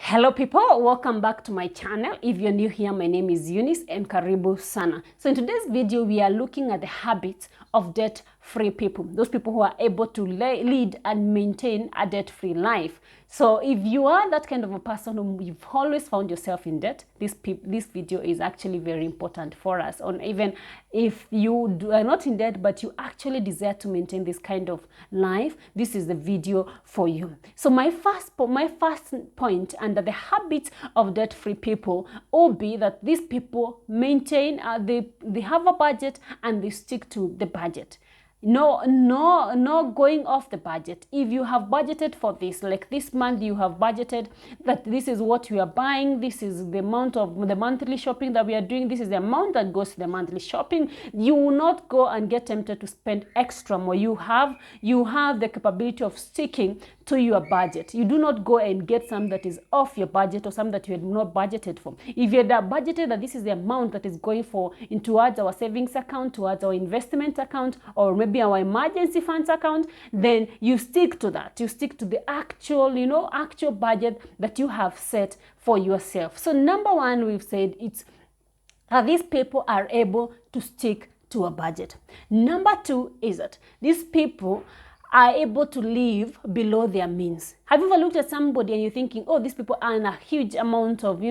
Hello people, welcome back to my channel. If you're new here, my name is Eunice and karibu sana. So in today's video, we are looking at the habits of debt-free people. Those people who are able to lead and maintain a debt-free life. So if you are that kind of a person who you've always found yourself in debt, this video is actually very important for us. On even if you are not in debt, but you actually desire to maintain this kind of life, this is the video for you. So my first point under the habits of debt-free people will be that these people maintain, they have a budget and they stick to the budget. No going off the budget. If you have budgeted for this, like this month you have budgeted that this is what we are buying, this is the amount of the monthly shopping that we are doing, this is the amount that goes to the monthly shopping, you will not go and get tempted to spend extra more. You have the capability of sticking to your budget. You do not go and get some that is off your budget or some that you had not budgeted for. If you had budgeted that this is the amount that is going towards our savings account, towards our investment account, or maybe our emergency funds account, then you stick to that. You stick to the actual budget that you have set for yourself. So number one, we've said it's these people are able to stick to a budget. Number two is that these people are able to live below their means. Have you ever looked at somebody and you're thinking, oh, these people earn a huge amount of,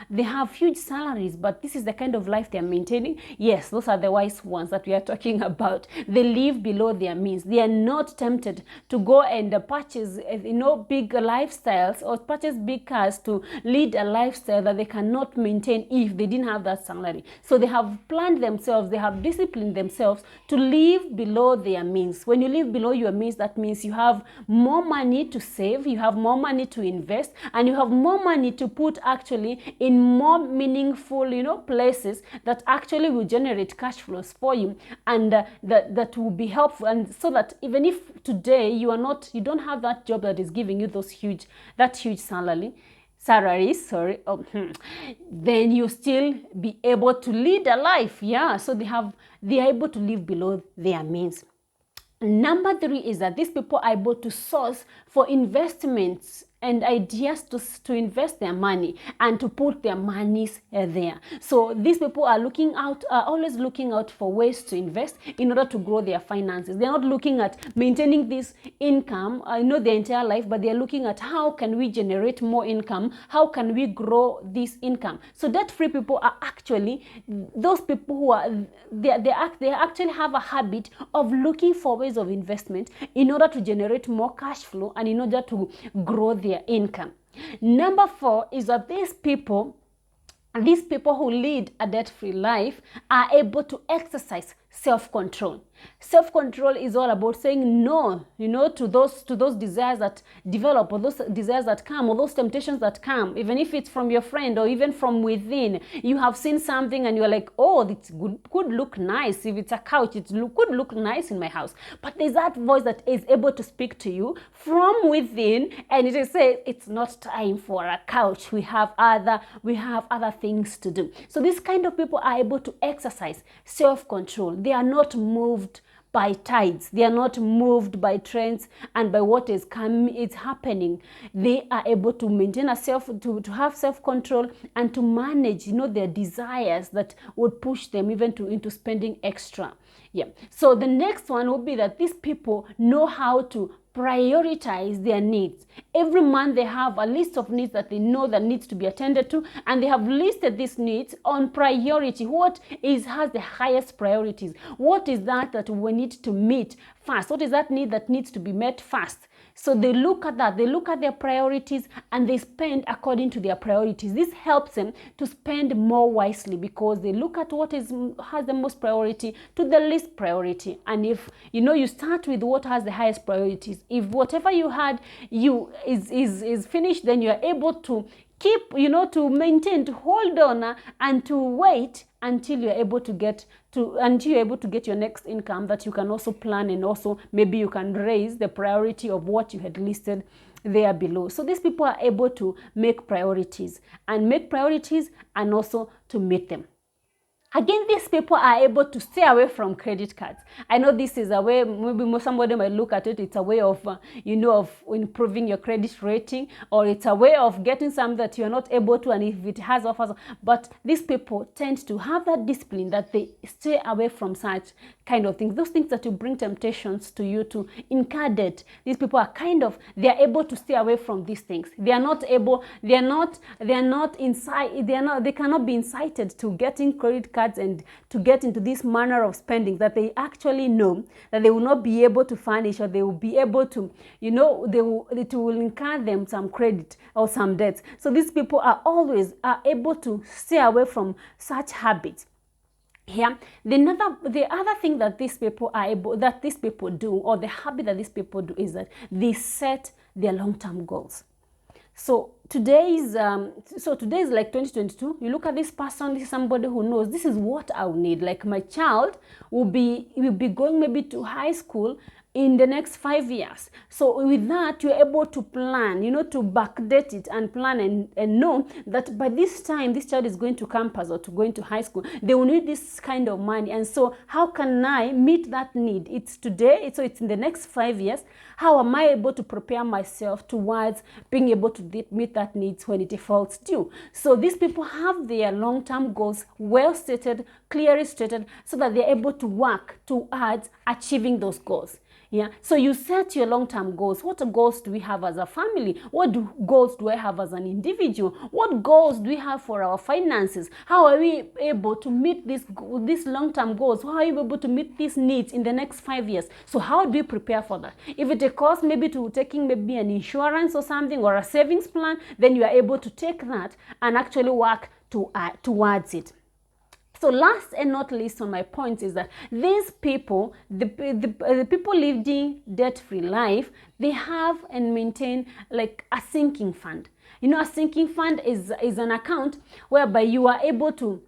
they have huge salaries, but this is the kind of life they're maintaining? Yes, those are the wise ones that we are talking about. They live below their means. They are not tempted to go and purchase, big lifestyles or purchase big cars to lead a lifestyle that they cannot maintain if they didn't have that salary. So they have planned themselves, they have disciplined themselves to live below their means. When you live below your means, that means you have more money to save, you have more money to invest, and you have more money to put actually in more meaningful, places that actually will generate cash flows for you, and that will be helpful. And so that even if today you don't have that job that is giving you that huge salaries, then you still be able to lead a life. Yeah, so they are able to live below their means. Number three is that these people are able to source for investments and ideas to invest their money and to put their monies there. So these people are always looking out for ways to invest in order to grow their finances. They're not looking at maintaining this income, their entire life, but they're looking at how can we generate more income? How can we grow this income? So debt-free people are actually those people who they actually have a habit of looking for ways of investment in order to generate more cash flow and in order to grow their income. Number four is that these people who lead a debt-free life are able to exercise self-control. Self-control is all about saying no, to those desires that develop, or those desires that come, or those temptations that come, even if it's from your friend or even from within. You have seen something and you're like, oh, it could look nice. If it's a couch, could look nice in my house. But there's that voice that is able to speak to you from within, and it is saying it's not time for a couch. We have other things to do. So these kind of people are able to exercise self-control. They are not moved by tides. They are not moved by trends and by what is happening. They are able to maintain to have self-control and to manage, their desires that would push them even into spending extra. Yeah. So the next one would be that these people know how to prioritize their needs. Every month they have a list of needs that they know that needs to be attended to, and they have listed these needs on priority. What has the highest priorities? What is that we need to meet first? What is that need that needs to be met first? So they look at that, they look at their priorities, and they spend according to their priorities. This helps them to spend more wisely because they look at what has the most priority to the least priority. And if you start with what has the highest priorities, if whatever you had is finished, then you are able to keep, to maintain, to hold on, and to wait until you're able to get your next income that you can also plan, and also maybe you can raise the priority of what you had listed there below. So these people are able to make priorities and also to meet them. Again, these people are able to stay away from credit cards. I know this is a way, maybe somebody might look at it, it's a way of, of improving your credit rating, or it's a way of getting something that you're not able to, and if it has offers. But these people tend to have that discipline that they stay away from such kind of things. Those things that will bring temptations to you to incur debt. These people are they are able to stay away from these things. They cannot be incited to getting credit cards and to get into this manner of spending that they actually know that they will not be able to furnish, or they will be able to, it will incur them some credit or some debts. So these people are able to stay away from such habits. Here, the other thing that these people do, or the habit that these people do, is that they set their long-term goals. So today is like 2022. You look at this person, this is somebody who knows this is what I'll need. Like my child will be going maybe to high school in the next 5 years. So with that, you're able to plan, to backdate it and plan and know that by this time this child is going to campus or to going to high school, they will need this kind of money. And so how can I meet that need? It's today, so it's in the next 5 years. How am I able to prepare myself towards being able to meet that needs when it falls due? So these people have their long-term goals well stated, clearly stated, so that they're able to work towards achieving those goals. Yeah, so you set your long-term goals. What goals do we have as a family? What goals do I have as an individual? What goals do we have for our finances? How are we able to meet these long-term goals? How are you able to meet these needs in the next 5 years? So how do you prepare for that? If it costs maybe to taking maybe an insurance or something, or a savings plan, then you are able to take that and actually work towards it. So last and not least on my point is that these people, the people living debt-free life, they have and maintain like a sinking fund. A sinking fund is an account whereby you are able to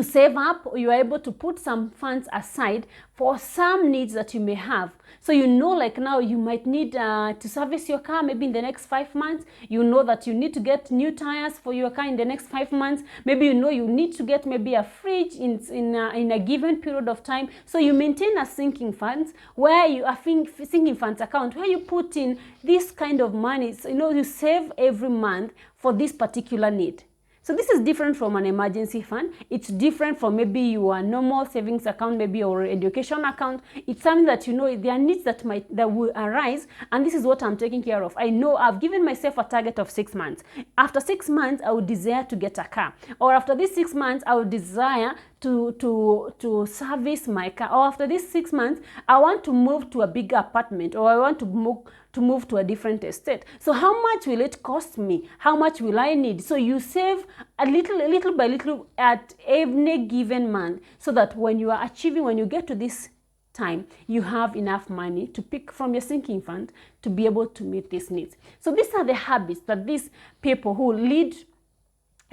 save up, or you are able to put some funds aside for some needs that you may have. So like now you might need to service your car maybe in the next 5 months. You know that you need to get new tires for your car in the next 5 months. Maybe you need to get maybe a fridge in a given period of time. So you maintain a sinking funds sinking funds account where you put in this kind of money. So, you save every month for this particular need. So this is different from an emergency fund. It's different from maybe your normal savings account, maybe your education account. It's something that there are needs that will arise, and this is what I'm taking care of. I know I've given myself a target of 6 months. After 6 months, I would desire to get a car, or after these 6 months, I would desire to service my car, or after these 6 months, I want to move to a bigger apartment, or I want to move to a different estate. So how much will it cost me? How much will I need? So you save a little by little at every given month, so that when you get to this time, you have enough money to pick from your sinking fund to be able to meet these needs. So these are the habits that these people who lead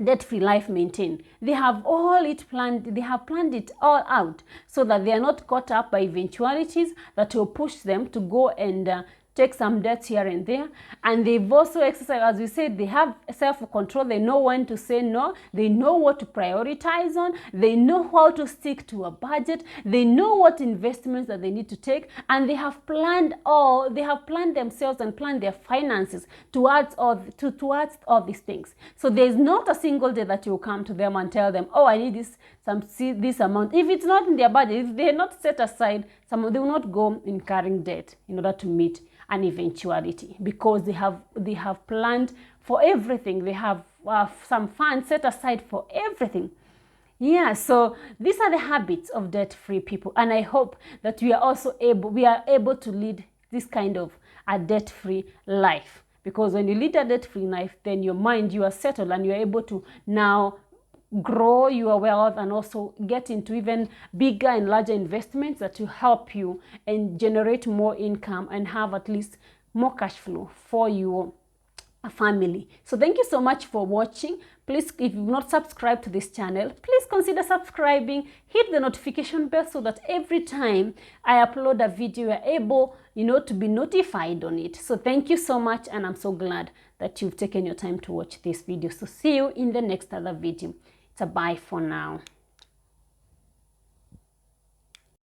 debt-free life maintain. They have planned it all out, so that they are not caught up by eventualities that will push them to go and take some debts here and there. And they've also exercised, as we said, they have self-control. They know when to say no. They know what to prioritize on. They know how to stick to a budget. They know what investments that they need to take. And they have planned themselves and planned their finances towards all these things. So there's not a single day that you come to them and tell them, oh, I need this amount. If it's not in their budget, if they're not set aside, they will not go incurring debt in order to meet an eventuality, because they have planned for everything. They have some funds set aside for everything. Yeah, so these are the habits of debt-free people, and I hope that we are able to lead this kind of a debt-free life, because when you lead a debt-free life, then you are settled, and you're able to now grow your wealth and also get into even bigger and larger investments that will help you and generate more income and have at least more cash flow for your family. So thank you so much for watching. Please, if you've not subscribed to this channel, please consider subscribing. Hit the notification bell so that every time I upload a video, you're able to be notified on it. So thank you so much, and I'm so glad that you've taken your time to watch this video. So see you in the next other video. It's a bye for now.